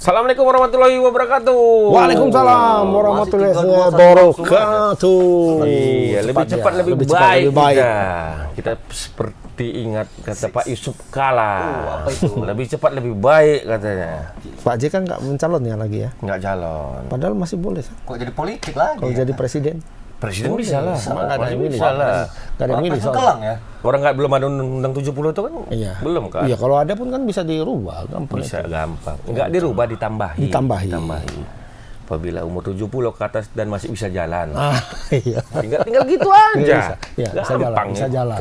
Assalamualaikum warahmatullahi wabarakatuh. Waalaikumsalam warahmatullahi wabarakatuh. Iya, lebih cepat lebih baik. Kita seperti ingat kata Pak Yusuf Kala. Lebih cepat lebih baik katanya. Pak JK nggak mencalon ya lagi ya? Nggak calon. Padahal masih boleh. Kok jadi politik lagi? Kalau jadi presiden? Presiden bisa lah. Nggak ada yang milih. Bisa lah. Nggak ada yang milih soalnya. Kelang ya? Orang nggak belum ada undang 70 itu kan? Iya. Belum kan? Iya, kalau ada pun kan bisa dirubah, gampang. Bisa gampang. Nggak dirubah, ditambahi. Ditambahi. Apabila umur 70 ke atas dan masih bisa jalan. Iya. Tinggal gitu aja. Iya, bisa jalan, bisa jalan.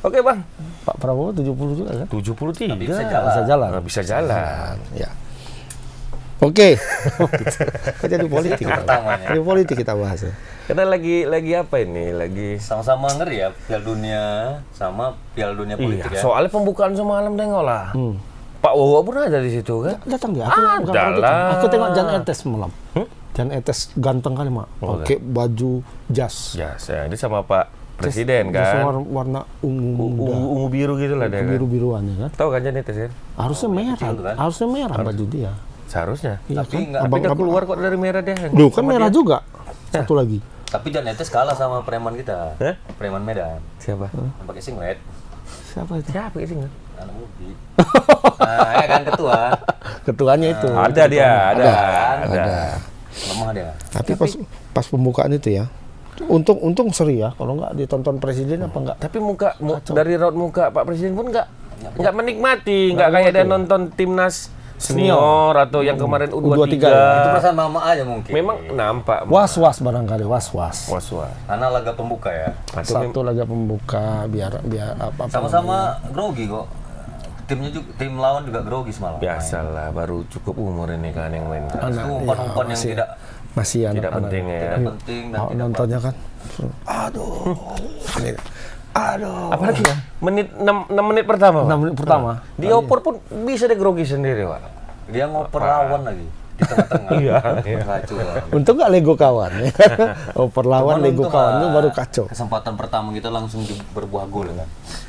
Oke, Bang. Pak Prabowo 70 juga kan? 73. Bisa jalan. Bisa jalan. Bisa jalan. Ya. Oke. Kok jadi politik kita? Jadi politik kita bahas ya. Karena lagi apa ini? Lagi Sama-sama ngeri ya, Piala Dunia sama Piala Dunia politik ya. soalnya pembukaan semalam tengok lah. Pak Wowo pun ada di situ kan? Datang dia. Aku lah. Aku tengok Jan Etes malam. Jan Etes ganteng kali mak. Pakai baju jas. Ya, ini sama Pak Presiden kan? Warna ungu biru gitu lah dia kan? biru-biruan ya kan? Tahu kan Jan Etes kan? Harusnya merah. kan? Harusnya merah baju dia. Seharusnya. Iya Tapi kan? Tapi nggak keluar kok dari merah dia. Duh, kan merah juga. Satu lagi. Tapi Jan Etes kalah sama preman kita. Preman Medan. Siapa? Yang pakai singlet. Siapa itu? Siapa sih? Anak Budi. Nah, ya kan ketua. Ketuanya itu. Ada dia, ada. Lemah dia. Tapi pas pembukaan itu ya. Untung seri ya. Kalau nggak ditonton presiden apa enggak? Tapi dari raut muka Pak Presiden pun nggak menikmati, nggak kayak dia nonton timnas senior atau yang kemarin U23. Itu perasaan mama aja mungkin. Memang nampak Was-was barangkali, was-was. Karena laga pembuka ya. Satu laga pembuka biar apa. Sama-sama grogi kok. Timnya juga, tim lawan juga grogi semalam. Biasalah, baru cukup umur ini kan yang main. Itu umpan-umpan yang masih tidak penting ya. tidak penting dan tidak nontonnya kan. Aduh. Apalagi ya? 6 menit pertama. 6 menit pertama. Dioper pun bisa dia grogi sendiri, Pak. dia ngoper lawan lagi di tengah-tengah. Iya. Kacau. Untung nggak Lego kawan ya. Perlawan Lego kawan itu baru kacau. Kesempatan pertama kita langsung berbuah gol kan.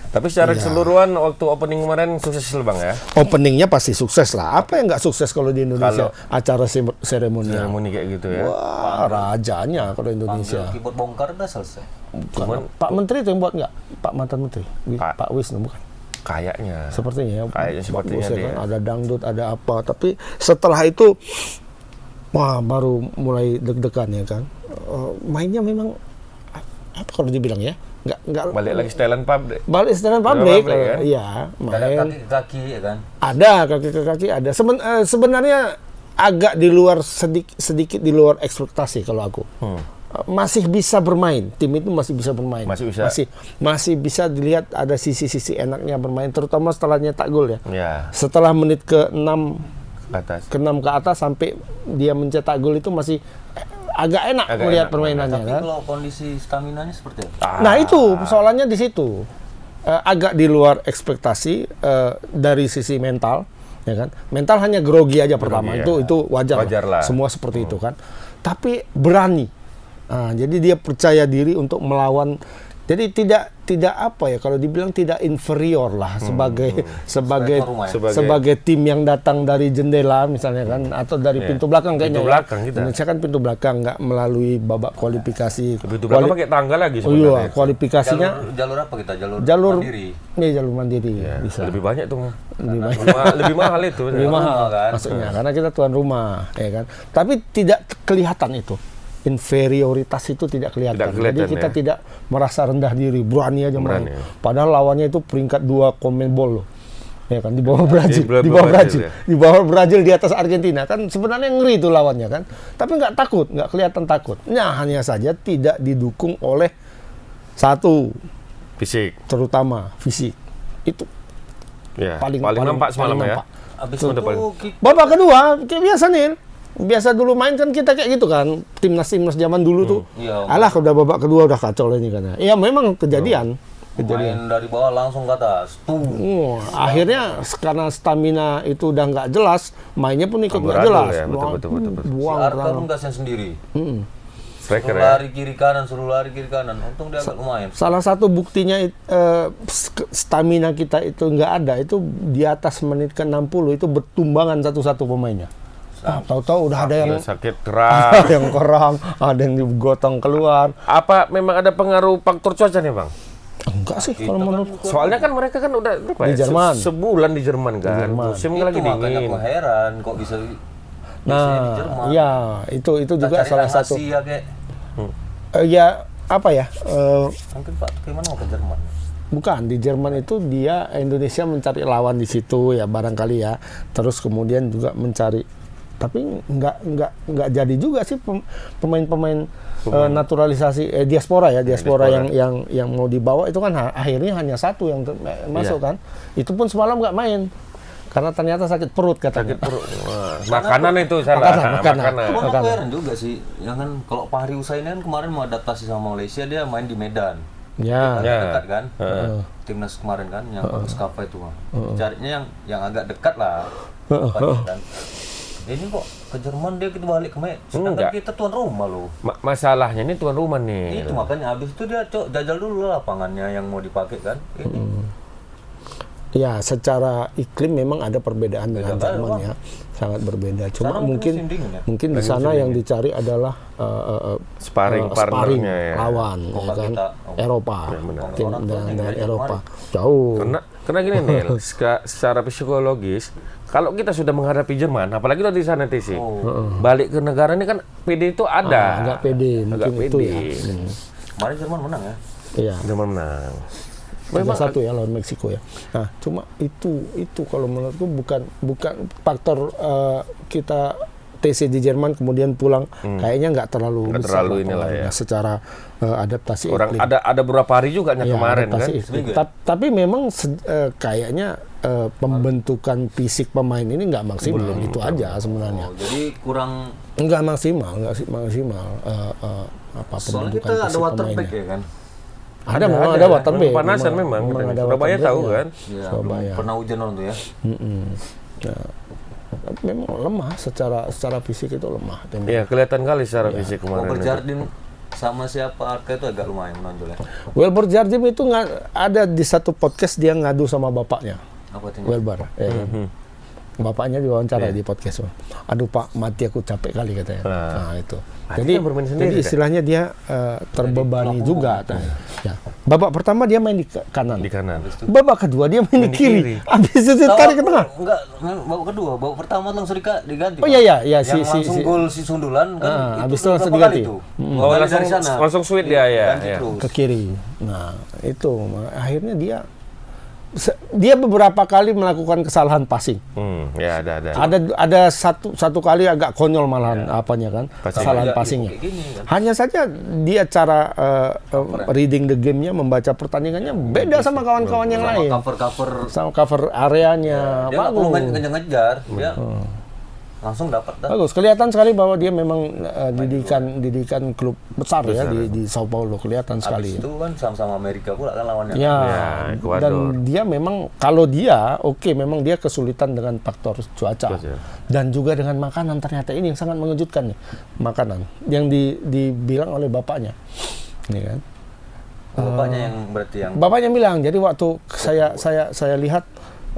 Tapi secara keseluruhan waktu opening kemarin sukses Bang ya. Openingnya pasti sukses lah. Apa yang nggak sukses kalau di Indonesia? Acara seremonial. Seremoni kayak gitu ya. Wah, rajanya kalau Indonesia. Keyboard bongkar udah selesai. Cuman Pak Menteri itu yang buat nggak? Pak mantan Menteri, Pak Wisnu bukan? kayaknya. Sepertinya ya. Sepertinya Bagus, ya dia. kan? Ada dangdut, ada apa. Tapi setelah itu, wah baru mulai deg-degan ya kan. Mainnya memang apa kalau dibilang ya? Nggak Balik lagi setelan pabrik. balik setelan pabrik kan? iya Ada main kaki ke kaki ya kan. ada kaki ke kaki ada sebenarnya agak di luar sedikit di luar ekspektasi kalau aku. Masih bisa bermain, tim itu masih bisa bermain, masih bisa dilihat ada sisi-sisi enaknya bermain, terutama setelah nyetak gol ya. Setelah menit ke-6 ke atas sampai dia mencetak gol itu masih agak enak melihat permainannya. Tapi kan? kalau kondisi staminanya seperti apa? Nah itu persoalannya di situ. Agak di luar ekspektasi dari sisi mental, ya kan? Mental hanya grogi aja pertama, itu wajar lah. Semua seperti itu kan. Tapi berani. Jadi dia percaya diri untuk melawan. Jadi tidak apa ya kalau dibilang tidak inferior lah sebagai tim yang datang dari jendela misalnya kan atau dari pintu belakang kayaknya. Indonesia kan pintu belakang nggak melalui babak kualifikasi. Pintu belakang pakai tangga lagi sebenarnya. Oh iya, kualifikasinya jalur apa kita? Jalur mandiri. Iya, jalur mandiri. Ya, bisa. Lebih banyak tuh. Lebih mahal itu. Lebih mahal kan. Maksudnya karena kita tuan rumah, ya kan. Tapi tidak kelihatan itu. Inferioritas itu tidak kelihatan. Jadi kita tidak merasa rendah diri, berani aja main. Padahal lawannya itu peringkat 2 CONMEBOL loh. Ya kan, di bawah Brazil, di bawah Brazil di atas Argentina kan sebenarnya ngeri itu lawannya kan. Tapi nggak kelihatan takut. Nah, hanya saja tidak didukung oleh satu fisik, terutama fisik. Itu paling nampak semalam ya. Habis itu babak kedua kayak biasa nih. Biasa dulu main kan kita kayak gitu kan, timnas zaman dulu tuh. Alah udah babak kedua udah kacau lah ini kan. Iya memang kejadian. Main dari bawah langsung ke atas. Akhirnya karena stamina itu udah nggak jelas, mainnya pun ikut nggak jelas. Ya, betul. Si Arka pun kasihan sendiri. striker suruh ya. lari kiri kanan. Untung dia agak lumayan. Salah satu buktinya stamina kita itu nggak ada, itu di atas menit ke-60 itu bertumbangan satu-satu pemainnya. Tahu-tahu udah ada yang sakit keras. ada yang kurang, ada yang digotong keluar. Apa memang ada pengaruh faktor cuaca nih, Bang? Enggak sih kalau menurut. Soalnya kan mereka kan udah berapa Di Jerman. Sebulan di Jerman kan. Musim Itu lagi makanya dingin. aku heran kok bisa di Jerman. Iya, itu juga Cari salah yang satu. Asia kayak Ya apa ya? mungkin Pak gimana mau ke Jerman? Bukan, di Jerman itu dia Indonesia mencari lawan di situ ya barangkali ya. Terus kemudian juga mencari, tapi nggak jadi juga sih pemain-pemain naturalisasi diaspora yang mau dibawa itu kan akhirnya hanya satu yang masuk kan. Itu pun semalam nggak main karena ternyata sakit perut katanya. Sakit perut. Makanan itu salah. Makanan. Cuma aku heran juga sih, ya kan kalau Fahri Husaini kan kemarin mau adaptasi sama Malaysia, dia main di Medan. Ya. Dekat kan, timnas kemarin kan, yang Mustafa itu mah. Carinya yang agak dekat lah. Kan. Ini kok ke Jerman dia kita balik ke Medan, sedangkan kita tuan rumah loh. Masalahnya ini tuan rumah nih. Itu makanya habis itu dia jajal dulu lah lapangannya yang mau dipakai kan. Ya, secara iklim memang ada perbedaan dengan Jerman ya, sangat berbeda. Cuma mungkin di sana yang dicari adalah sparring partnernya ya. lawan ya kan, Eropa, tim dengan Eropa jauh. Karena gini nih, secara psikologis, kalau kita sudah menghadapi Jerman, apalagi udah di sana TC, balik ke negara ini kan PD itu ada. Agak pede, mungkin itu ya. Kemarin Jerman menang ya. Iya. Jerman menang. 3-1 ya lawan Meksiko ya. Nah, cuma itu kalau menurutku bukan faktor kita TC di Jerman kemudian pulang kayaknya nggak terlalu besar inilah ya. Secara adaptasi orang iklim. ada beberapa hari juga Ya, kemarin kan. Tapi memang kayaknya pembentukan fisik pemain ini nggak maksimal itu aja sebenarnya. Jadi kurang Nggak maksimal soalnya pembentukan kita ada fisik waterback pemainnya. ya kan. Memang ada waterback. Pemanasan memang ada Surabaya waterback tahu ya. kan. Ya, Surabaya. pernah hujan orang tuh ya. Nah, tapi memang lemah secara fisik itu lemah. Iya, kelihatan kali secara fisik kemarin. Robert Jardim sama siapa Arka itu agak lumayan menonjol ya. Wilbur Jardim itu ada di satu podcast dia ngadu sama bapaknya. Apa itu? Wilbur. Bapaknya diwawancara di podcast. Aduh Pak, mati aku capek kali katanya. Nah itu. Jadi istilahnya dia terbebani juga. Ya. Babak pertama dia main di kanan. Babak kedua dia main di kiri. Habis itu tarik ke tengah. Enggak, babak kedua, babak pertama langsung diganti. Oh iya yang langsung gol si Sundulan kan. Habis itu langsung diganti. Langsung switch dia ya. Ke kiri. Nah, itu akhirnya dia beberapa kali melakukan kesalahan passing. Ya ada. Ada satu kali agak konyol malahan apanya kan, kesalahan passingnya. Hanya saja dia cara reading the game-nya, membaca pertandingannya beda sama kawan-kawan yang lain. Sama cover areanya. Dia nggak perlu ngejar, dia langsung dapat. Bagus, kelihatan sekali bahwa dia memang didikan klub besar ya di Sao Paulo, kelihatan sekali. Itu kan sama-sama Amerika pula kan lawannya. Ya, dan dia memang kalau memang dia kesulitan dengan faktor cuaca dan juga dengan makanan. Ternyata ini yang sangat mengejutkan nih, makanan yang dibilang oleh bapaknya, ini kan. Bapaknya bilang, jadi waktu saya lihat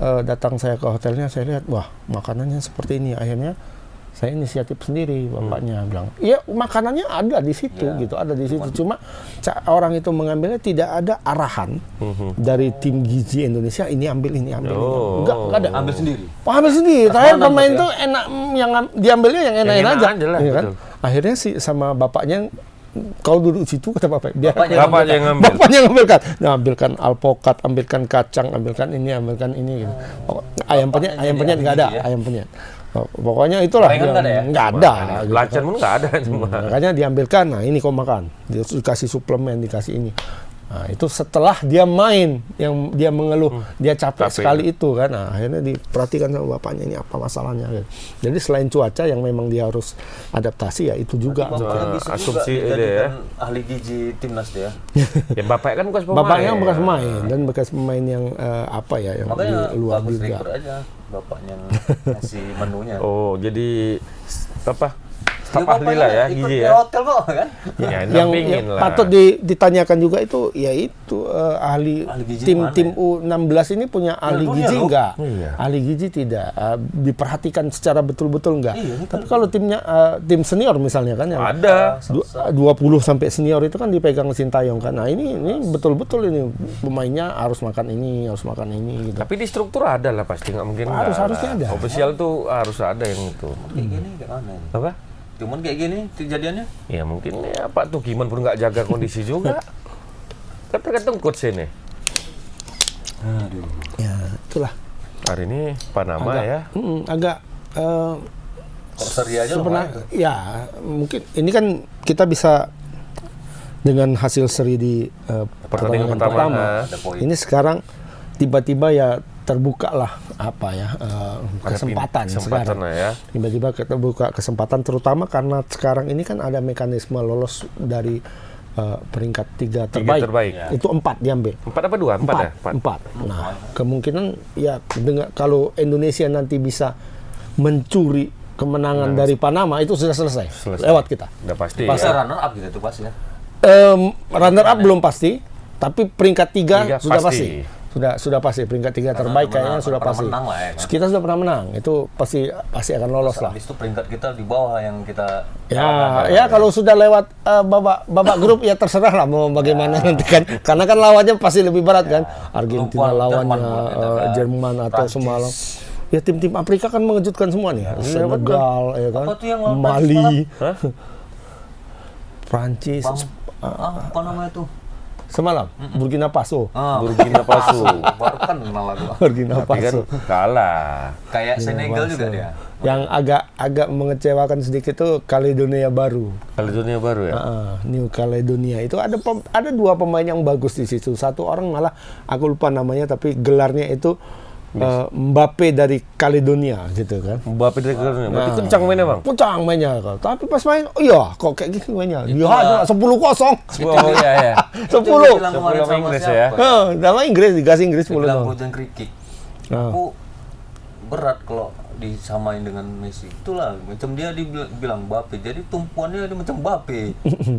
datang saya ke hotelnya, saya lihat wah makanannya seperti ini. Akhirnya saya inisiatif sendiri, bapaknya bilang iya makanannya ada di situ gitu, ada di situ. Cuma orang itu mengambilnya tidak ada arahan dari tim gizi Indonesia, ini ambil ini. Enggak ada, ambil sendiri. Terakhir pemain itu enak, yang diambilnya yang enak-enak aja ya kan? Akhirnya sama bapaknya, kau duduk situ kata bapak. Bapaknya yang ngambil. Bapaknya ambilkan alpukat, ambilkan kacang, ambilkan ini gitu. Ayam penyet nggak ada, ayam penyet. Pokoknya itulah nggak ada. Lacan pun nggak ada. Makanya diambilkan. Nah ini kau makan. Dikasih suplemen, dikasih ini. Nah, itu setelah dia main, yang dia mengeluh, dia capek sekali itu kan. Nah, akhirnya diperhatikan sama bapaknya, ini apa masalahnya. Jadi selain cuaca yang memang dia harus adaptasi, ya itu juga. Asumsi ide ya. Ahli gizi timnas dia. Ya bapaknya kan bekas pemain. Bapaknya bekas pemain dan bekas pemain yang yang makanya di luar bagus juga. aja bapaknya ngasih menunya. Oh, jadi staf ahli lah ya, ikut gizi di ya. hotel kok kan. Ya, yang dampingin lah. patut ditanyakan juga itu yaitu ahli gizi tim U16 ini punya ahli dunia gizi loh. enggak? Iya. Ahli gizi tidak diperhatikan secara betul-betul enggak? Iya, Tapi kalau timnya tim senior misalnya kan yang Ada. 20 sampai senior itu kan dipegang Sintayong kan. Nah, ini betul-betul ini pemainnya harus makan ini, harus makan ini gitu. Tapi di struktur ada lah pasti, nggak mungkin nggak Harusnya lah. ada. Official tuh harus ada yang itu. Kayak gini gimana ini? Apa? Cuman kayak gini kejadiannya. Ya mungkin ya Pak Tukiman pun nggak jaga kondisi juga. Kan tergantung coach ini. Aduh. Ya, itulah. Hari ini Panama ya. Agak Kok seri aja sebenarnya lumayan. ya mungkin ini kan kita bisa dengan hasil seri di Pertandingan pertandingan pertama. Ada poin. Ini sekarang tiba-tiba ya terbuka lah apa ya kesempatan sekarang. lah ya. Tiba-tiba terbuka kesempatan terutama karena sekarang ini kan ada mekanisme lolos dari peringkat 3 terbaik. terbaik. Itu 4 diambil. 4 apa 2? 4 ya? 4. Nah, kemungkinan ya kalau Indonesia nanti bisa mencuri kemenangan dari Panama itu sudah selesai. Lewat kita. Udah pasti. Bisa Ya. runner up gitu tuh pas ya. Runner up belum pasti, tapi peringkat 3 sudah pasti. Sudah pasti peringkat 3 terbaik kayaknya sudah pernah pasti. menang lah ya kan? Kita sudah pernah menang. Itu pasti akan lolos lah. Habis itu peringkat kita di bawah yang kita Ya kalau sudah lewat babak grup ya terserah lah mau bagaimana nanti kan. Karena kan lawannya pasti lebih berat kan. Argentina Lupa, lawannya Jerman kita kan. Jerman atau Prancis. semalam. Ya tim-tim Afrika kan mengejutkan semua nih. Senegal ya kan. Apa tuh yang lawan Mali, Hah? Prancis apa namanya tuh? semalam Burkina Faso. Burkina Faso. Baru kenal aku. Burkina Tapi kan Faso. kalah. Kayak Senegal juga dia. Yang agak mengecewakan sedikit tuh Kaledonia Baru. Kaledonia baru ya. New Caledonia itu ada 2 pemain yang bagus di situ. Satu orang malah aku lupa namanya tapi gelarnya itu Mbappe dari Caledonia gitu kan. Mbappe dari Kaledonia. Berarti kencang mainnya, Bang. Kencang mainnya kan. Tapi pas main, iya kok kayak gini mainnya. Dia hanya 10-0. Oh iya ya. 10. Bilang kemarin 10 sama Inggris siapa? ya. Sama Inggris dikasih Inggris Dia bilang 10-0. Bojan Krikik. Aku berat kalau disamain dengan Messi. Itulah macam dia dibilang Mbappe. Jadi tumpuannya dia macam Mbappe.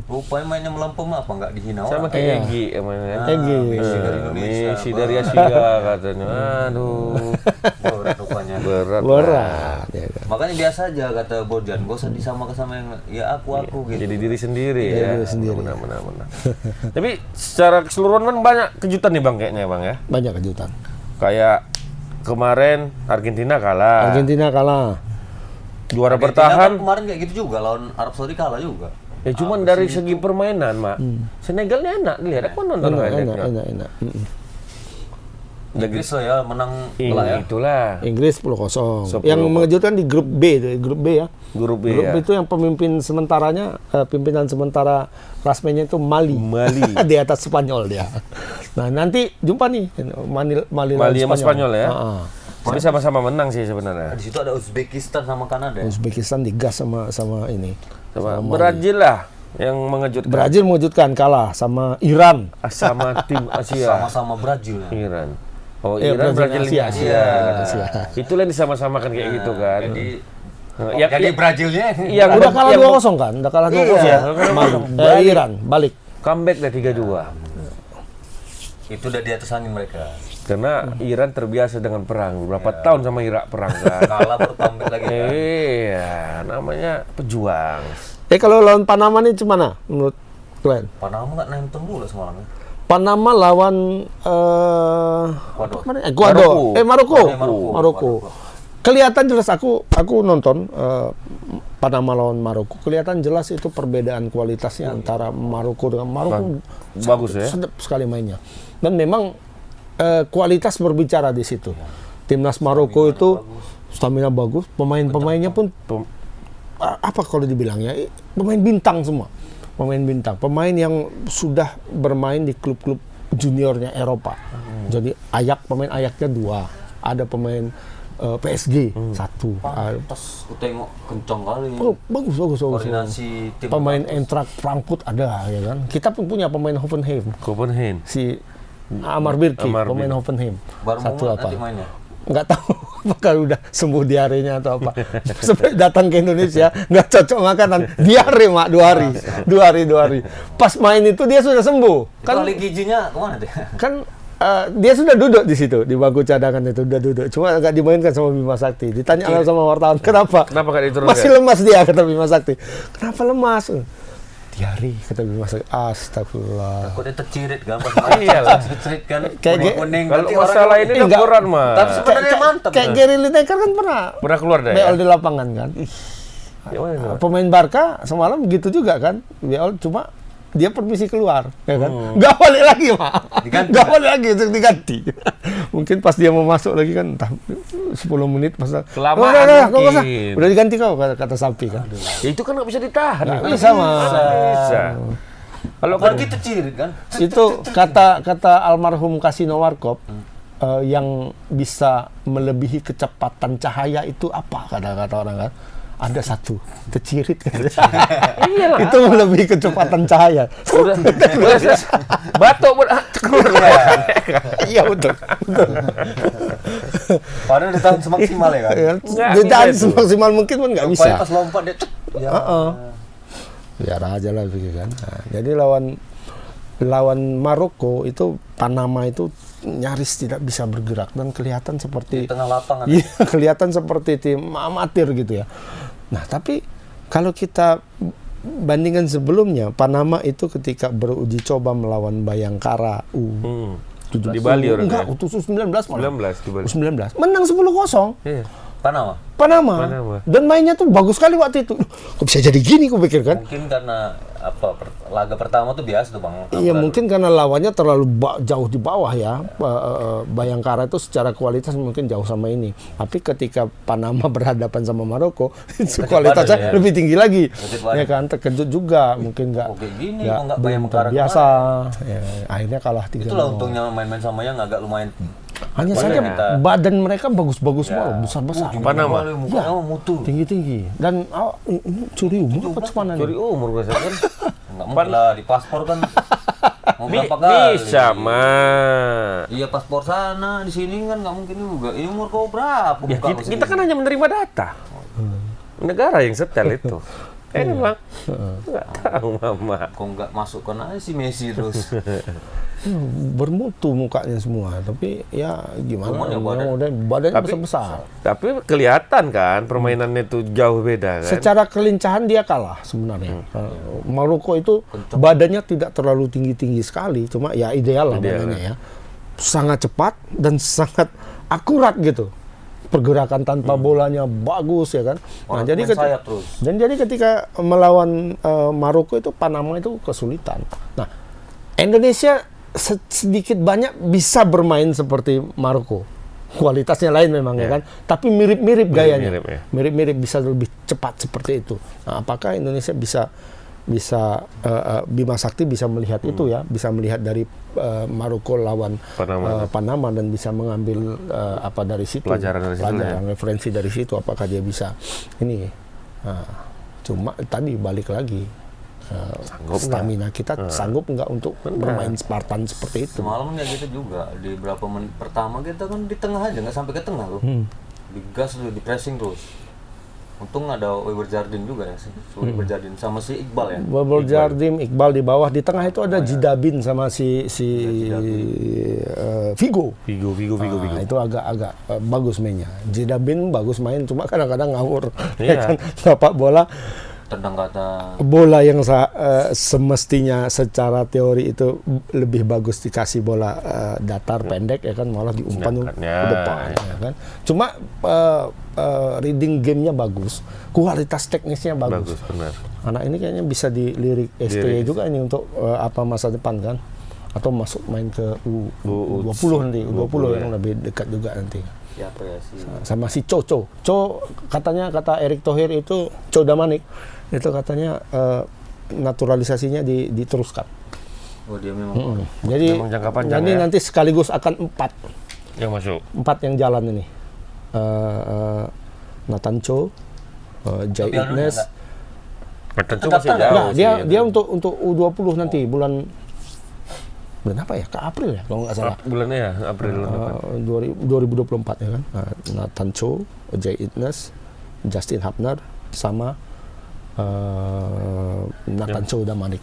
Rupanya mainnya melampau apa enggak dihina Sama orang. kayak Egy mainnya. Egy. Messi dari Indonesia. Messi dari Asia katanya. Aduh. Berat rupanya. Berat. Ya kan. Makanya biasa aja kata Bojan, gak usah disamakan-sama yang ya aku gitu. Jadi diri sendiri ya. diri sendiri. Benar. Tapi secara keseluruhan kan banyak kejutan nih Bang kayaknya Bang ya. Banyak kejutan. Kayak kemarin Argentina kalah. Argentina Juara Argentina bertahan. kan kemarin kayak gitu juga lawan Arab Saudi kalah juga. Ya cuman dari segi permainan, Mak. Senegalnya enak dilihat. Aku nonton highlightnya. Enak. Inggris lah ya menang lah ya. Itulah. Inggris 10-0. 10. Yang mengejutkan di grup B itu, grup B ya. Grup B Grup ya. B itu yang pemimpin sementaranya, pimpinan sementara klasmennya itu Mali. Di atas Spanyol dia. Nah, nanti jumpa nih Mali sama Spanyol ya. Heeh. Tapi sama-sama menang sih sebenarnya. Di situ ada Uzbekistan sama Kanada. Uzbekistan digas sama ini. Sama Brazil lah yang mengejutkan. Brazil mengejutkan kalah sama Iran. Sama tim Asia. Sama Brazil ya. Iran. Oh, Iya, Iran Brazil Brazil Asia. Asia. Itulah yang disama-samakan kayak gitu kan. Jadi Ya, Brazilnya yang Udah kalah 2-0 kan? Udah kalah 2-0 Iya, ya. Mali. Iran balik. comeback dari 3-2. itu udah di atas angin mereka. Karena Iran terbiasa dengan perang. Berapa tahun sama Irak perang kan. Kalah baru comeback lagi kan. Iya, namanya pejuang. Kalau lawan Panama nih gimana menurut kalian? Panama nggak nonton dulu semalam ya. Panama lawan Ecuador. Maroko. Kelihatan jelas aku nonton Panama lawan Maroko. Kelihatan jelas itu perbedaan kualitasnya antara Maroko dengan Maroko. Bagus ya. Sedap sekali mainnya. Dan memang kualitas berbicara di situ. Timnas Maroko itu stamina bagus, pemain-pemainnya pun apa kalau dibilangnya pemain bintang semua. Pemain bintang, pemain yang sudah bermain di klub-klub juniornya Eropa. Jadi pemain Ajaxnya 2, ada pemain PSG 1. Pas aku tengok kencang kali. Bagus. Koordinasi tim. Pemain Eintracht Frankfurt ada ya kan. Kita pun punya pemain Hoffenheim. Copenhagen. Si Amar Birki, pemain Hoffenheim. Baru 1-8. nanti mainnya. nggak tahu apakah udah sembuh diarenya atau apa. Sampai datang ke Indonesia nggak cocok makanan, diare mak 2 hari. Pas main itu dia sudah sembuh. Kan ahli gizinya kemana deh? Kan dia sudah duduk di situ di bangku cadangan itu, udah duduk. Cuma nggak dimainkan sama Bima Sakti. Ditanya sama wartawan, kenapa? Kenapa nggak diturunkan? Masih lemas dia, kata Bima Sakti. Kenapa lemas? Diare, kata Bima Sakti. Astagfirullah. Takutnya tercirit kan? Iyalah. Tercirit kan? Kayak kuning. Kalau masalah ini udah berat mah. Tapi sebenarnya mantap. Kayak Gary Lineker kan pernah keluar deh. BL di lapangan kan. Pemain Barca semalam gitu juga kan. BL cuma dia permisi keluar, ya kan? Nggak balik lagi, Mak. Nggak balik lagi, diganti. Mungkin pas dia mau masuk lagi kan, entah 10 menit masa. Kelamaan mungkin. Udah diganti kau, kata Sapi kan. Ya itu kan nggak bisa ditahan. Nggak bisa, Mak. Bisa. Kalau kan kita cirit kan? Itu kata almarhum Kasino Warkop, yang bisa melebihi kecepatan cahaya itu apa? Kata orang kan. Ada satu, tercirit kan. Iyalah. Itu melebihi kecepatan cahaya. Udah batuk keluar. Iya betul. Padahal ditahan semaksimal ya kan? Ditahan semaksimal mungkin pun nggak bisa. Pas lompat dia Biar aja lah begitu kan. Nah, jadi lawan Maroko itu Panama itu nyaris tidak bisa bergerak dan kelihatan seperti di tengah lapangan. Iya, kelihatan seperti tim amatir gitu ya. Nah, tapi kalau kita bandingkan sebelumnya, Panama itu ketika beruji coba melawan Bayangkara U17 di Bali enggak, U19 malah. 19 di Bali. U19 menang 10-0. Iya. Panama. Dan mainnya tuh bagus sekali waktu itu. Kok bisa jadi gini kok pikir kan? Mungkin karena laga pertama tuh biasa tuh Bang. Iya, mungkin karena lawannya terlalu jauh di bawah ya. Bayangkara itu secara kualitas mungkin jauh sama ini. Tapi ketika Panama berhadapan sama Maroko, itu kualitasnya lebih tinggi lagi. Ya kan, terkejut juga, mungkin nggak biasa. Ya, akhirnya kalah 3-0. Itulah untungnya main-main sama yang agak lumayan. Hanya saja badan mereka bagus-bagus banget, besar-besar. Panama. Ya, tinggi-tinggi. Dan curi umur apa cuman? Curi umur biasa kan. Enggak mungkin lah di paspor kan. Mau berapa kali? Bisa mah. Iya paspor sana, di sini kan nggak mungkin juga. Ini umur kau berapa? Ya, kita kan hanya menerima data. Negara yang setel itu. Emang nggak tahu Mama. Kok nggak masukkan aja si Messi terus. Bermutu mukanya semua, tapi ya gimana? Badannya besar-besar. Tapi kelihatan kan permainannya itu jauh beda kan. Secara kelincahan dia kalah sebenarnya. Maroko itu badannya tidak terlalu tinggi-tinggi sekali, cuma ya ideal lah badannya ya. Sangat cepat dan sangat akurat gitu. Pergerakan tanpa bolanya bagus ya kan. Nah, jadi ketika melawan Maroko itu Panama itu kesulitan. Nah, Indonesia sedikit banyak bisa bermain seperti Maroko. Kualitasnya lain memang ya kan, tapi mirip-mirip gayanya. Mirip-mirip bisa lebih cepat seperti itu. Nah, apakah Indonesia bisa Bima Sakti bisa melihat itu ya, bisa melihat dari Maroko lawan Panama dan bisa mengambil apa dari situ, pelajaran referensi dari situ, apakah dia bisa ini. Cuma tadi balik lagi. Stamina kita sanggup nggak untuk bermain Spartan seperti itu. Semalam ya gitu juga di berapa menit pertama kita kan di tengah aja nggak sampai ke tengah loh, digas loh, di pressing terus. Untung ada Weber Jardine juga ya, Weber Jardine sama si Iqbal ya. Weber Jardine, Iqbal di bawah, di tengah itu ada Jidabin sama si Vigo. Nah, itu agak bagus mainnya. Jidabin bagus main, cuma kadang-kadang ngawur. Ya kan, dapat bola. Tendang kata bola yang semestinya secara teori itu lebih bagus dikasih bola datar pendek ya kan, malah diumpan ke depan ya kan. Cuma reading game-nya bagus, kualitas teknisnya bagus. Benar. Anak ini kayaknya bisa dilirik STY juga ini untuk apa masa depan kan, atau masuk main ke U20 nanti, U20 yang lebih dekat juga nanti. Siapa ya sih? Sama si Cho katanya, kata Erick Thohir itu Cho Damanik itu katanya naturalisasinya diteruskan. Oh dia memang. Jadi memang jangka panjang ya? Nanti sekaligus akan 4 yang masuk. 4 yang jalan ini. Nathan Cho, Jai Ignes. Nathan Cho masih jauh. Nah, dia untuk U20 nanti bulan bulan apa ya? Ke April ya kalau nggak salah. Bulannya ya, April. 2024 ya kan. Nathan Cho, Jay Itnes, Justin Hubner, sama Nathan Cho Damanik.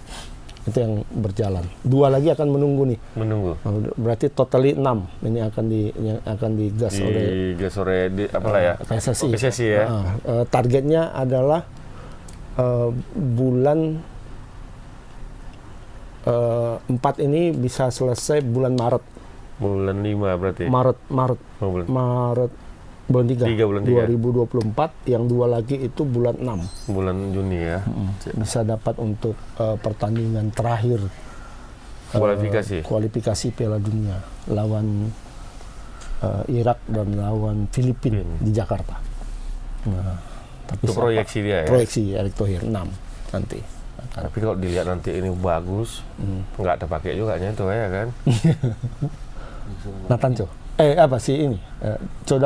Itu yang berjalan. 2 lagi akan menunggu nih. Berarti totally 6 ini akan digas oleh apalah ya? PSSI ya. Targetnya adalah bulan 4 ini bisa selesai bulan Maret. Bulan 5 berarti. Maret. Bulan 3. 2024, yang 2 lagi itu bulan 6. Bulan Juni ya. Bisa dapat untuk pertandingan terakhir kualifikasi Piala Dunia lawan Irak dan lawan Filipina di Jakarta. Nah, tapi itu proyeksi dia ya. Proyeksi Erick Thohir 6 nanti. Tapi kalau dilihat nanti ini bagus, nggak ada pakai juga itu ya kan. Nathan Cho. Apa sih ini? Cho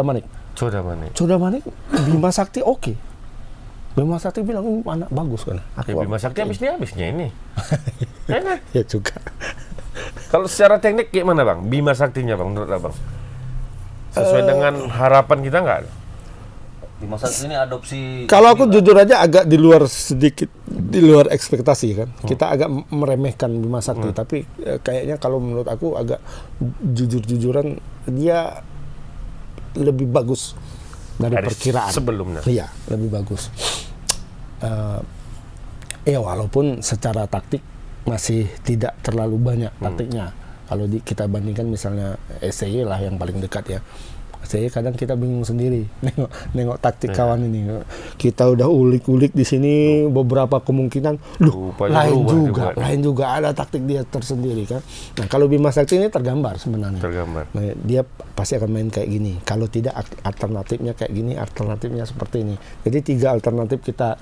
Damanik, Bima Sakti oke. Bima Sakti bilang ini anak bagus kan. Bima Sakti habisnya ini. Ya juga. Kalau secara teknik gimana Bang? Bima Saktinya Bang menurut Abang? Sesuai dengan harapan kita nggak? Bima Sakti ini adopsi. Kalau aku jujur aja agak di luar ekspektasi kan. Kita agak meremehkan Bima Sakti, tapi kayaknya kalau menurut aku agak jujur-jujuran dia lebih bagus dari perkiraan sebelumnya. Iya, lebih bagus. Walaupun secara taktik masih tidak terlalu banyak taktiknya. Kalau kita bandingkan misalnya SCY lah yang paling dekat ya. SCY kadang kita bingung sendiri nengok taktik kawan ini. Kita udah ulik-ulik di sini beberapa kemungkinan, lain juga ada taktik dia tersendiri kan. Nah, kalau Bima Sakti ini tergambar sebenarnya. Nah, dia pasti akan main kayak gini. Kalau tidak alternatifnya kayak gini, alternatifnya seperti ini. Jadi 3 alternatif kita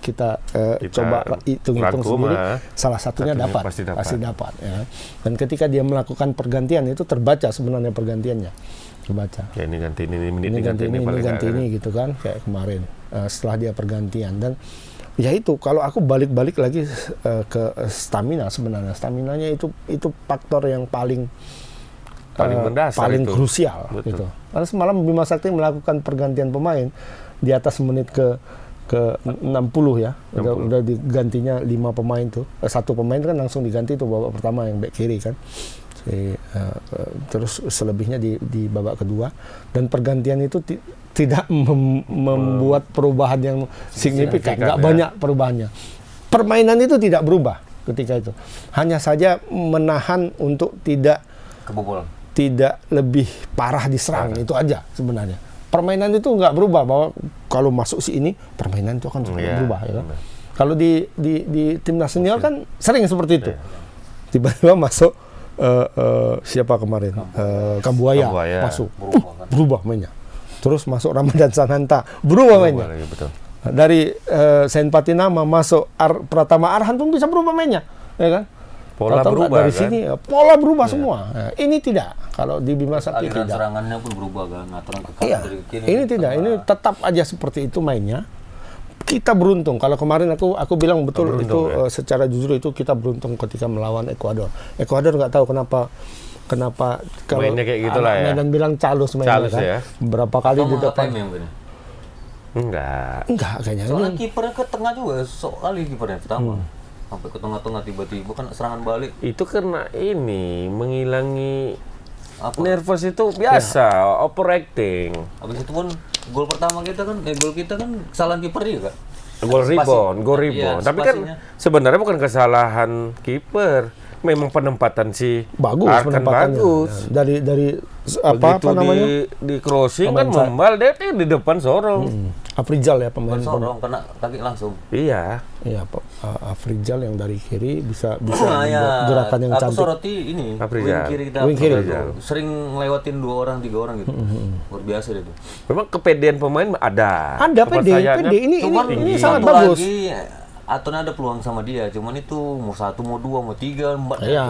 coba hitung-hitung sendiri. Salah satunya dapat, pasti dapat. Ya. Dan ketika dia melakukan pergantian itu terbaca sebenarnya pergantiannya. Kebaca. Ya ini ganti ini ganti ini gitu kan kayak kemarin setelah dia pergantian. Dan ya itu kalau aku balik lagi ke stamina sebenarnya. Staminanya itu faktor yang paling mendasar, paling krusial gitu. Karena semalam Bima Sakti melakukan pergantian pemain di atas menit ke 60 ya. Udah digantinya 5 pemain tuh. 1 pemain kan langsung diganti tuh babak pertama yang back kiri kan. Terus selebihnya di babak kedua, dan pergantian itu tidak membuat perubahan yang signifikan, nggak banyak perubahannya. Permainan itu tidak berubah ketika itu, hanya saja menahan untuk tidak kebobolan, tidak lebih parah diserang, itu aja sebenarnya. Permainan itu nggak berubah, bahwa kalau masuk si ini permainan itu akan berubah ya kan? Kalau di timnas senior kan sering seperti itu, tiba-tiba masuk siapa kemarin? Kambuaya masuk, berubah mainnya. Terus masuk Ramadan Sananta, berubah mainnya. Dari Sain Patinama masuk Pratama Arhan pun bisa berubah mainnya, ya kan? Pola berubah dari sini, pola berubah semua. Nah, ini tidak. Kalau di Bima Sakti tidak. Serangannya pun berubah kan, aturan ke kanan dari kiri. Ini tidak, ini tetap aja seperti itu mainnya. Kita beruntung. Kalau kemarin aku bilang betul itu ya? Secara jujur itu kita beruntung ketika melawan Ekuador. Ekuador nggak tahu kenapa kalau mainnya kayak gitulah ya. Dan bilang calus mainnya kan. Ya? Berapa kali di depan. Enggak kayaknya. Soalnya kipernya ke tengah juga, soalnya kipernya pertama. Sampai ke tengah-tengah tiba-tiba kan serangan balik. Itu karena ini menghilangi nervous itu biasa, overacting. Habis itu pun gol pertama kita kan, gol kita kan kesalahan kiper juga. Gol rebound. Ya, tapi kan sebenarnya bukan kesalahan kiper. Memang penempatan si bagus, bagus. Dari apa namanya? Di crossing kan membal dia di depan sorong. Afrizal ya pemain sorong kena kaki langsung. Iya, Afrizal yang dari kiri bisa membuat gerakan yang cantik. Aku soroti ini, wing kiri sering ngelewatin 2 orang 3 orang gitu. Luar biasa dia tuh. Memang kepedean pemain ada. Ada pede. Ini sangat bagus. Aton ada peluang sama dia, cuman itu mau 1, mau 2, mau 3, 4. Iya,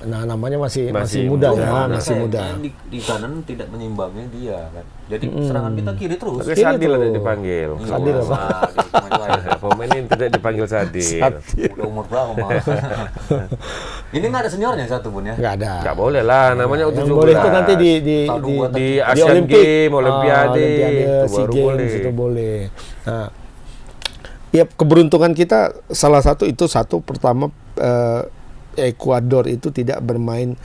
nah namanya masih muda ya, masih muda. Di kanan tidak menyimbangnya dia kan. Jadi serangan kita kiri terus. Pakai Sadil ada dipanggil. Sadil apa? Pemain ini tidak dipanggil Sadil. Udah umur berapa mah? Ini nggak ada seniornya satu pun ya? Nggak ada. Nggak boleh lah, namanya Yang U17. boleh itu nanti di Asian Games, Olimpiade, itu SEA baru Games boleh. itu boleh. Nah, ya keberuntungan kita salah satu itu pertama Ekuador itu tidak bermain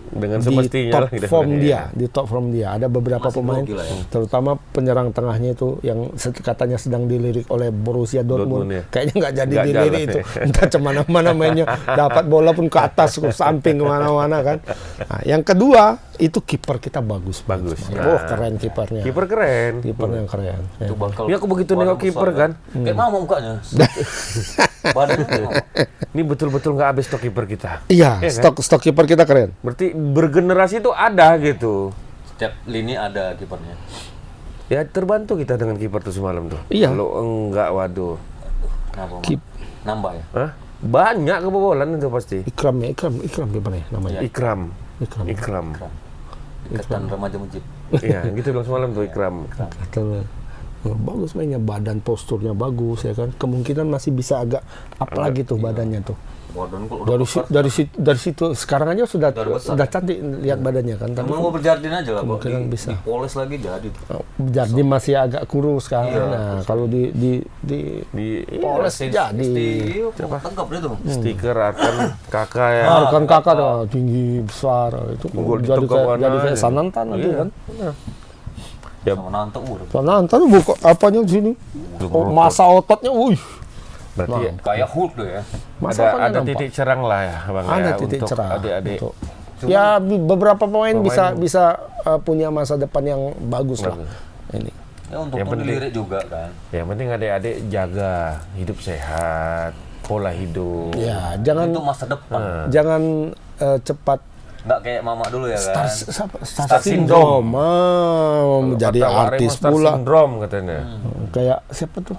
dengan di semestinya top lah, form gitu. di top form dia. Ada beberapa Masih pemain, grogi lah ya. terutama penyerang tengahnya itu yang katanya sedang dilirik oleh Borussia Dortmund. Ya. Kayaknya nggak jadi Nggak dilirik jalan, itu. ya. Entah kemana-mana mainnya, dapat bola pun ke atas, ke samping, kemana-mana kan. Nah, yang kedua itu kiper kita bagus. Bagus. Oh keren kipernya. Kiper keren. Kipernya keren. Ya. Itu bakal. Ya aku begitu nengok kiper kan. Kayak mama mukanya. Badannya kayak mama. Ini betul-betul nggak habis stok kiper kita. Iya, Iya kan? stok kiper kita keren. Berarti bergenerasi itu ada gitu. Setiap lini ada kipernya. Ya terbantu kita dengan kiper tuh semalam tuh. Iya. Kalau enggak, waduh. Kenapa? Mak? Kip- Nambah ya? Hah? Banyak kebobolan itu pasti. Ikram kipernya namanya. Ikram. Ikram. Ikram. Ikatan remaja masjid. Iya, gitu bilang semalam tuh Ikram. Betul. Bagus mainnya, badan posturnya bagus ya kan. Kemungkinan masih bisa agak up lagi tuh badannya tuh. Badan kok udah Dari situ sekarang aja sudah besar. cantik lihat badannya kan. Tapi Emang mau berjardin aja lah, Bang. kemungkinan bisa. Dipoles lagi jadi. jadi masih agak kurus kan. Iya, Nah, kalau di Di poles jadi. Tegap dia tuh. stiker akan kakak ya. Kan kakak tuh tinggi besar itu Gol jadi ditekuk mana kayak aja. Sanantan nanti Iya. kan. Ya. Sama Nanto udah. Sanantan buka apanya di sini. Oh, masa ototnya, wih. Berarti Kayak Hulk tuh ya. Masa ototnya ada nampak. titik cerang lah ya, Bang. Ada ya, titik untuk cerah. adik-adik. Untuk- Ya beberapa pemain bisa punya masa depan yang bagus lah. Ini. Ya untuk Yang penting- dilirik juga kan. Yang penting adik-adik jaga hidup sehat, pola hidup. Ya Itu jangan masa depan. jangan cepat Nggak kayak mama dulu ya kan. star syndrome. Menjadi Kata Pak artis Remo, star pula. syndrome katanya. Kayak siapa tuh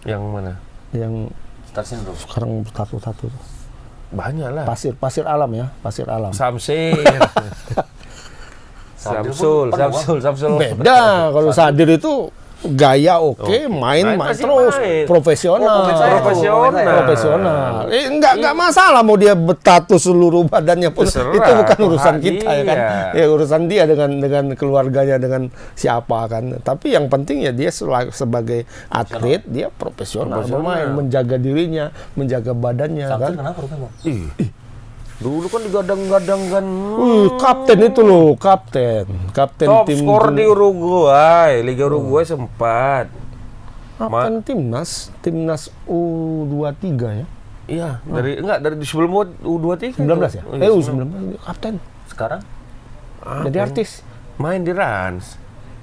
Yang mana? yang Star syndrome. sekarang bertatu-tatu tuh? Banyak lah. Pasir alam ya, pasir alam. Samsir. Sambil Samsul, pun penuh, Samsul. Beda kalau Sadir itu gaya oke, main Main pasti terus, main. profesional. Profesional. Enggak masalah mau dia bertato seluruh badannya pun Terserah, itu bukan urusan hak kita ya kan. dia. Ya urusan dia dengan keluarganya, dengan siapa kan. Tapi yang penting ya dia sebagai atlet dia profesional, bermain, menjaga dirinya, menjaga badannya Sambil kan. kenapa rupanya? Dulu kan digadang-gadangkan Kapten itu loh, kapten top tim skor di Uruguay, Liga Uruguay sempat. kapten timnas U23 ya. Iya, dari sebelum U23 19 ya? itu. Iya, U19 kapten. Sekarang? Jadi artis. main di Rans.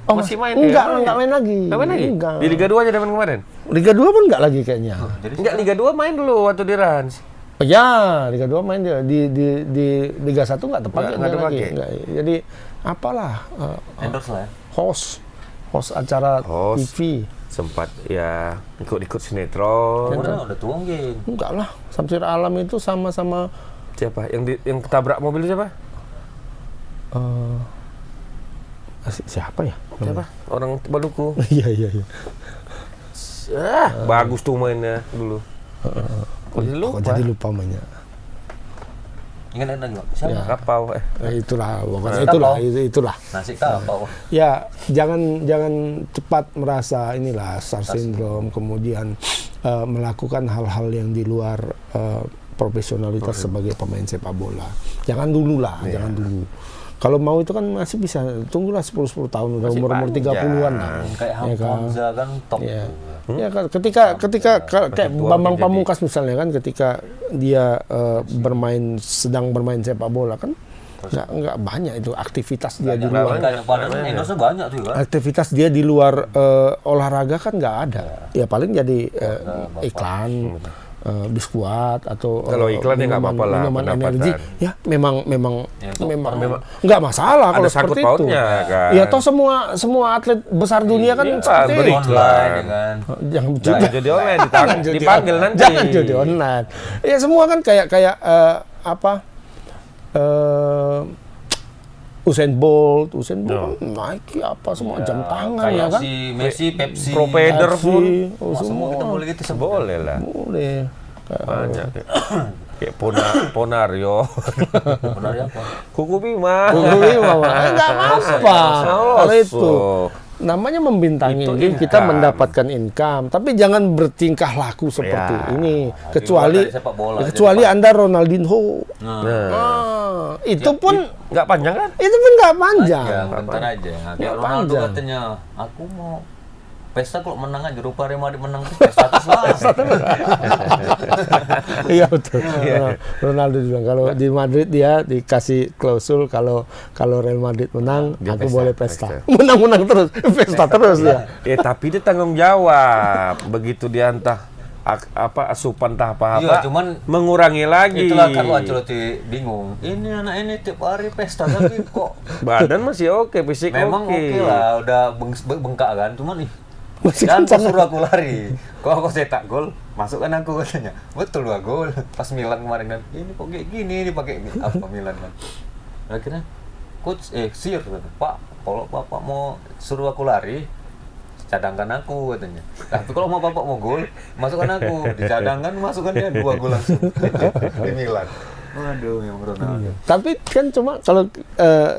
Oh, Masih main enggak main lagi. Nggak main lagi? Enggak. Di Liga 2 aja main kemarin? Liga 2 pun enggak lagi kayaknya. Jadi Enggak, Liga 2 main dulu waktu di Rans. Oh, ya, Liga 2 main dia. Di Liga 1 enggak terpakai Nggak dia lagi. dipakai. Enggak. Jadi apalah endorse lah ya. host acara Host. TV. Sempat ya ikut-ikut sinetron. Udah tua mungkin. Enggak lah, Samsir Alam itu sama-sama Siapa? Yang ketabrak mobil siapa? siapa ya? Siapa? Orang Maluku. Iya. Bagus tuh mainnya dulu. Kok jadi lupa? Kok jadi lupa mainnya. Ingat lagi nggak? Siapa? Ya. Kapau. Itulah, pokoknya Kapau. itulah. Nasi kapau. Ya, jangan cepat merasa inilah star syndrome, kemudian melakukan hal-hal yang di luar profesionalitas sebagai pemain sepak bola. Jangan dulu lah, jangan dulu. Kalau mau itu kan masih bisa, tunggulah 10 tahun, udah Masih umur 30-an lah. Kayak Ya kan? Hamza kan top. Ya. tuh. Ya kan, ketika kayak Bambang Pamungkas misalnya kan, ketika dia sedang bermain sepak bola kan, nggak banyak itu aktivitas dia di luar. Padahal endorse banyak tuh kan. Aktivitas dia di luar olahraga kan nggak ada. Ya paling jadi iklan, biskuat atau Kalau iklan ya nggak apa-apa lah, minuman pendapatan. energi, ya memang Ya, nggak masalah Ada kalau sangkut seperti itu. pautnya kan. Ya toh semua atlet besar dunia kan Iya, seperti beri itu. online ya kan. Jangan Jangan juga. jadi online, dipanggil nanti. Jangan judi online. Ya semua kan kayak Usain Bolt Nike apa semua jam tangan ya Kayak kan. si Messi, Pepsi, Provider pun semua kita boleh gitu sebut. boleh lah. Boleh. Banyak. Kayak Ponario. Benar ya apa? Kuku Bima. Nggak apa-apa. Kalau itu namanya membintangi Itu ini kita income. mendapatkan income, tapi jangan bertingkah laku seperti Ya. ini. luar Kecuali dari sepak bola, kecuali jadi Anda Ronaldinho. Nah, Itu pun nggak panjang kan? itu pun nggak panjang. Ya, bentar aja. Nah, kayak Nggak Ronaldo panjang. katanya, aku mau pesta kalau menang aja. Rupa Real Madrid menang tuh pesta terus lah. Iya betul. Ronaldo bilang kalau di Madrid dia dikasih klausul kalau Real Madrid menang, Dia aku pesta, boleh pesta. pesta. Menang terus, pesta terus dia. Tapi dia tanggung jawab. Begitu dia entah asupan entah apa-apa, Iya, cuman mengurangi lagi. Itulah Carlo Ancelotti bingung. Ini anak ini tiap hari pesta tapi kok Badan masih oke, fisik memang oke lah, udah bengkak kan. Cuman Masih dan kencang. suruh aku lari. Kok aku cetak gol, masukkan aku katanya. Betul 2 gol. Pas Milan kemarin kan. Ini kok kayak gini dipakai apa Milan kan. Akhirnya coach Sir kata, Pak, kalau Bapak mau suruh aku lari, cadangkan aku katanya. Tapi kalau mau Bapak mau gol, masukkan aku. Dicadangkan masukkan dia 2 gol langsung. Di Milan. Waduh, yang Ronaldo. Tapi kan cuma kalau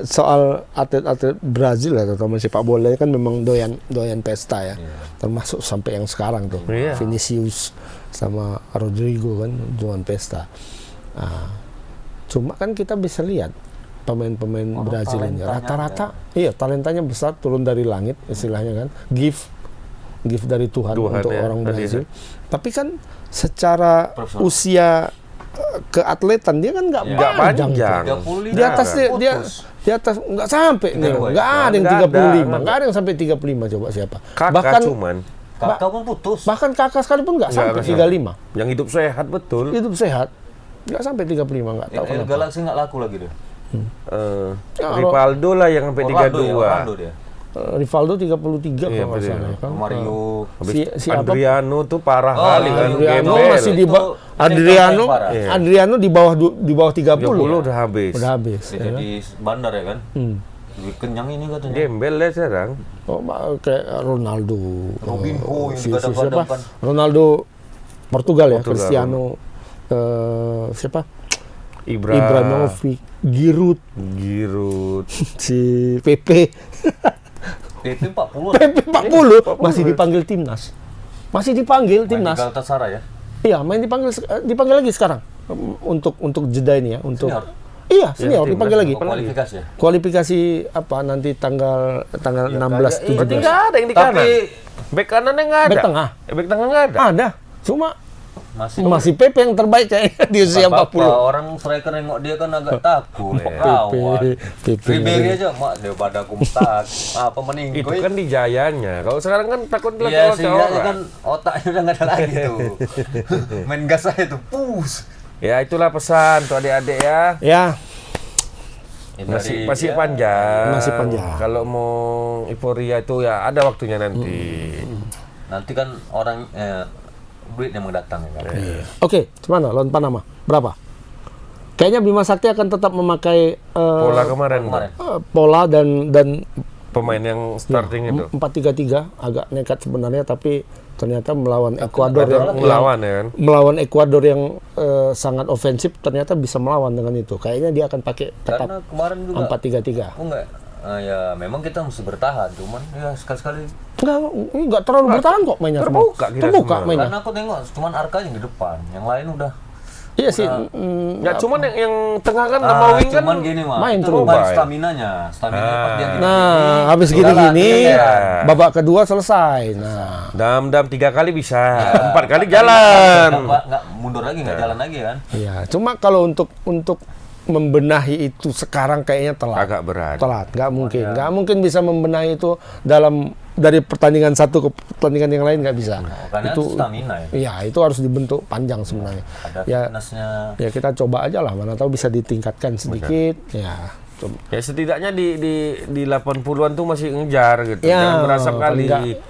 soal atlet-atlet Brazil atau terutama sepak bola kan memang doyan pesta ya. Termasuk sampai yang sekarang tuh. Iya. Vinicius sama Rodrigo kan doyan pesta. Nah, cuma kan kita bisa lihat pemain-pemain Brazil ini rata-rata talentanya besar, turun dari langit istilahnya kan. Gift dari Tuhan untuk ya, orang tadi Brazil. Tapi kan secara Profesional. usia keatletan dia kan nggak Nggak panjang. panjang. 35. Di atas dia Putus. di atas nggak sampai nih. 32. Nggak ada yang Nggak 35, ada. nggak ada yang sampai 35 coba siapa. Kakak cuman Kakak pun putus. Bahkan kakak sekalipun nggak sampai Nggak 35. yang hidup sehat betul. Hidup sehat. Nggak sampai 35, nggak tahu kenapa. Galaxy nggak laku lagi deh. Rivaldo lah yang sampai 32. Orlando dia. Rivaldo 33 Iya, kalau nggak salah ya kan. Mario. Si apa? Adriano tuh parah Oh, kali kan. Adriano Gembel. masih di Itu Adriano parah. Iya. Adriano di bawah 30. 30 udah habis. Udah habis. Dia ya kan? jadi bandar ya kan. Hmm. Lebih kenyang ini katanya. Gembel ya sekarang. Oh, kayak Ronaldo. Robinho yang si digadang-gadang siapa? kan. Ronaldo Portugal ya, Portugal. Cristiano siapa? Ibra. Ibrahimovic, Giroud, si Pepe. PP 40. Pepe 40 masih dipanggil timnas. Masih dipanggil Main di timnas. Galatasaray ya. Iya, main dipanggil lagi sekarang. Untuk jeda ini ya, untuk Senior? Iya, senior timnas dipanggil lagi. Kualifikasi ya. Kualifikasi apa nanti tanggal 16 Berarti 17. nggak ada yang di kanan. Tapi Bek kanannya nggak ada. Bek tengah. Bek tengah nggak ada. Ada. Cuma masih Pepe yang terbaik kayaknya di usia 40. Orang striker nengok dia kan agak takut. Gawat. Pepe. Ribery aja mak daripada aku tak apa meninggoy. Itu kan di jayanya. Kalau sekarang kan takut Iya dilakukan sih orang. kan otaknya udah nggak ada lagi tuh. Main gas aja tuh, pus. Ya itulah pesan tuh adik-adik ya. Ya, Masih panjang. Masih panjang. Kalau mau euforia itu ya ada waktunya nanti. Nanti kan orang duit yang mendatang ya kan. Oke, gimana lawan Panama? Berapa? Kayaknya Bima Sakti akan tetap memakai Pola kemarin. pola dan Pemain yang starting itu. 4-3-3 agak nekat sebenarnya, tapi ternyata melawan Ekuador Melawan ya kan. yang sangat ofensif ternyata bisa melawan dengan itu. Kayaknya dia akan pakai tetap Karena kemarin juga 4-3-3. aku ya memang kita mesti bertahan, cuman ya sekali-sekali Enggak terlalu bertahan kok mainnya. terbuka kita Terbuka semua. mainnya. karena aku tengok cuman Arka yang di depan, yang lain udah Iya sih. Nggak cuman yang tengah kan sama wing kan. cuman gini mah main itu terus. baru stamina-nya pas dia gini. Nah, habis Udah gini-gini, lah, dia babak kedua selesai. Nah, Dam 3 kali bisa, 4 kali jalan. nggak mundur lagi, nggak jalan lagi kan. iya. Cuma kalau untuk membenahi itu sekarang kayaknya telat. Agak berat. Telat, nggak mungkin bisa membenahi itu dalam dari pertandingan satu ke pertandingan yang lain nggak bisa. Karena itu stamina ya. Iya, itu harus dibentuk panjang sebenarnya. Ada Ya, fitnessnya. ya kita coba aja lah, mana tahu bisa ditingkatkan sedikit. Ya, coba. Ya setidaknya di 80-an tuh masih ngejar gitu. Ya, Jangan berasa kali.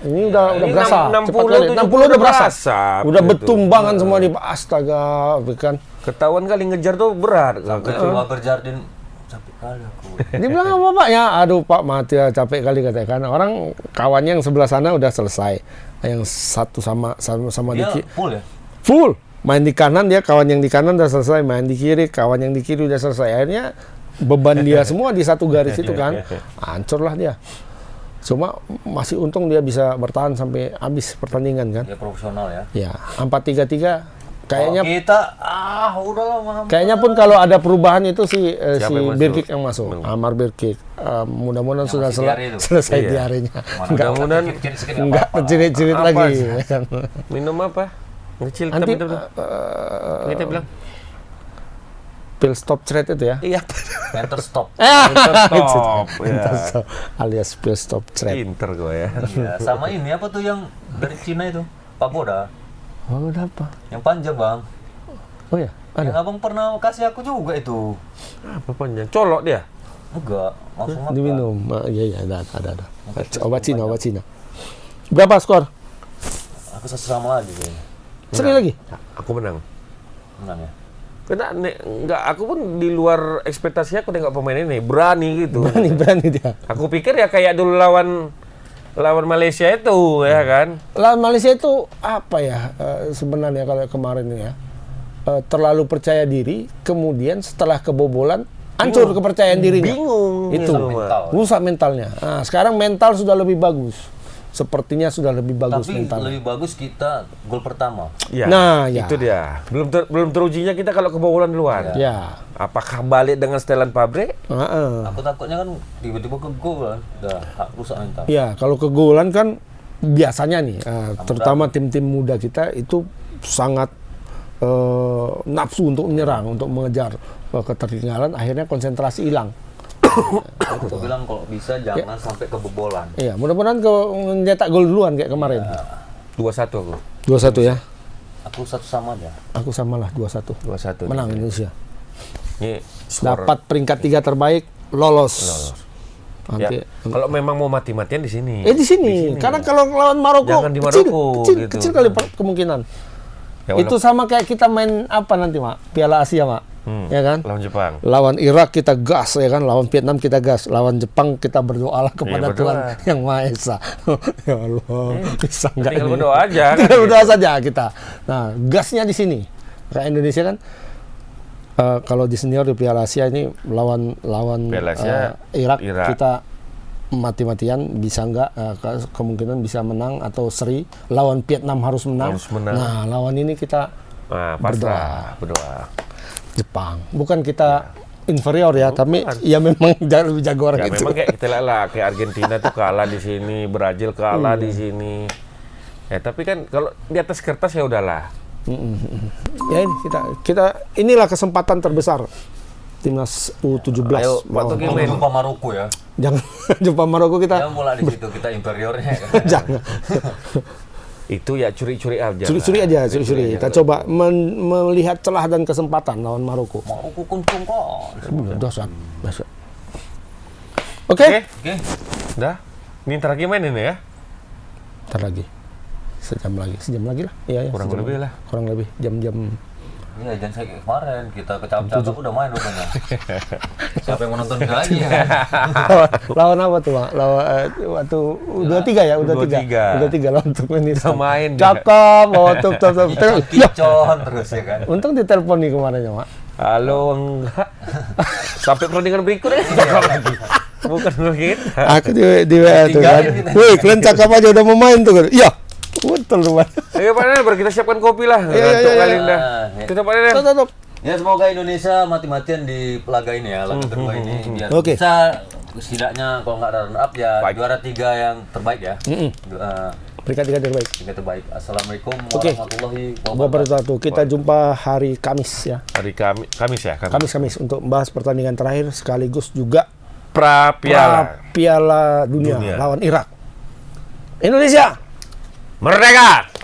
ini udah berasa. 60 Cepat kali. tuh 60 udah berasa. Udah gitu. betumbangan semua di astaga, kan. Ketahuan kali ngejar tuh berat. Coba berjardin capek kali aku. Dia bilang apa Pak? Ya, aduh Pak mati ya, capek kali katanya kan. Orang kawannya yang sebelah sana udah selesai. Yang satu sama di Dia kiri. full ya. Full. Main di kanan dia, kawan yang di kanan udah selesai. Main di kiri, kawan yang di kiri udah selesai. Akhirnya beban dia semua di satu garis itu kan. Hancurlah dia. Cuma masih untung dia bisa bertahan sampai habis pertandingan kan. Dia profesional ya. Ya, 4-3-3 kayaknya. Kita udahlah Muhammad. Kayaknya pun kalau ada perubahan itu si Siapa yang masuk? Birkik yang masuk. Amar Birkik. Mudah-mudahan sudah masih diare itu. selesai Iya. diarenya. Mudah-mudahan Enggak terjerit-jerit Apa? lagi. minum apa? Ngecil Nanti kita bilang. pil stop thread itu ya. Iya. Enter stop. Stop. Ya. Alias pil stop thread. Pinter gue ya. Iya, sama ini apa tuh yang dari Cina itu? Pagoda. Oh, udah apa? Yang panjang, Bang. Oh ya, Yang ada. Abang pernah kasih aku juga itu. Apa panjang? Colok dia. Enggak, langsung makan. Diminum. Iya, ada. Obat Cina. Berapa skor? Aku sama lagi kayaknya. Seri lagi. Aku menang. Menang ya. Karena enggak, aku pun di luar ekspektasi aku tengok pemain ini berani gitu. Berani dia. Aku pikir ya kayak dulu lawan Malaysia itu ya kan. Lawan Malaysia itu apa ya sebenarnya kalau kemarin ini ya, terlalu percaya diri, kemudian setelah kebobolan hancur kepercayaan dirinya. Bingung. Itu rusak mentalnya. Nah, sekarang mental sudah lebih bagus. Sepertinya sudah lebih bagus Tapi mentalnya. lebih bagus kita gol pertama. Ya, Nah, ya. itu dia. Belum terujinya kita kalau kebobolan duluan. Ya. Apakah balik dengan setelan pabrik? Aku takutnya kan tiba-tiba ke gol kan. Udah rusak mental. Ya, kalau kegolan kan biasanya nih, terutama tim-tim muda kita itu sangat nafsu untuk menyerang, untuk mengejar ketertinggalan, akhirnya konsentrasi hilang. Aku bilang kalau bisa jangan sampai kebobolan. Iya, mudah-mudahan mencetak gol duluan kayak kemarin. 2-1 aku. 2-1 ya. Aku satu sama aja. Aku samalah 2-1. 2-1. Menang Indonesia. Ini skor. Dapat peringkat 3 terbaik, lolos. Nanti Ya, kalau memang mau mati-matian di sini. di sini. Karena kalau lawan Maroko, Jangan di Maroko, gitu. kecil kali kemungkinan. Ya, Itu sama kayak kita main apa nanti, Mak? Piala Asia, Mak. Ya kan? lawan Jepang. Lawan Irak kita gas ya kan, lawan Vietnam kita gas, lawan Jepang kita berdoalah kepada berdoa. Tuhan yang Maha Esa. Ya Allah, bisa nggak tinggal ini? berdoa aja, kan, Tinggal berdoa saja kita. Nah, gasnya di sini. Kayak Indonesia kan, kalau di senior di Piala Asia ini lawan Piala Asia, Irak Irak. kita mati-matian bisa nggak, kemungkinan bisa menang atau seri. Lawan Vietnam harus menang. Harus menang. Nah, lawan ini kita Nah, pasrah, berdoa. Jepang. Bukan kita inferior ya, tapi ya memang lebih jago orang Ya itu. memang kayak kita lah, kayak Argentina tuh kalah di sini, Brazil kalah di sini. Ya tapi kan kalau di atas kertas ya udahlah. Ya ini kita inilah kesempatan terbesar timnas U17. Ayo, Wow. waktu kita Jangan main lupa Maroko ya. Jangan jumpa Maroko kita. Ya mulai di situ kita inferiornya. Jangan. itu ya curi-curi aja. Curi-curi lah. aja, curi-curi. Kita coba melihat celah dan kesempatan lawan Maroko. Maroko kuncung kok. Dahsyat. Oke, Oke. Oke. dah. Ini ntar lagi main ini ya. Ntar lagi. Sejam lagi lah. Iya, Kurang sejam lebih lagi. lah. Kurang lebih jam-jam. Iya, jangan saya kayak kemarin kita kecap-cap udah main rupanya. Siapa yang mau nonton kita lagi ya? lawan apa tuh, Mak? Lawan waktu U23 ya, U23 lawan Turkmenistan. Kita main dia. Cakep, bawa top. Ya, Kicon terus ya kan. untung ditelepon nih kemarin ya, Mak. Halo, enggak. Sampai pertandingan berikutnya cakap lagi. Bukan begitu. Aku di WA tuh kan. Woi, kalian cakep aja udah mau main tuh kan. Iya. Betul tuh, Mak. Ayo Pak Nen, baru kita siapkan kopi lah. Iya, Untuk iya, kalian iya. dah. Tutup Pak Nen. Tutup. Ya semoga Indonesia mati-matian di laga ini ya, laga kedua ini biar Oke. bisa setidaknya kalau nggak runner up ya Baik. juara 3 yang terbaik ya. Peringkat 3 terbaik. 3 terbaik. Assalamualaikum Oke. warahmatullahi wabarakatuh. Wabarakatuh. Kita jumpa hari Kamis ya. Hari Kamis ya. Kamis untuk membahas pertandingan terakhir sekaligus juga Pra Piala. Piala Dunia Dunia. lawan Irak. Indonesia Merdeka!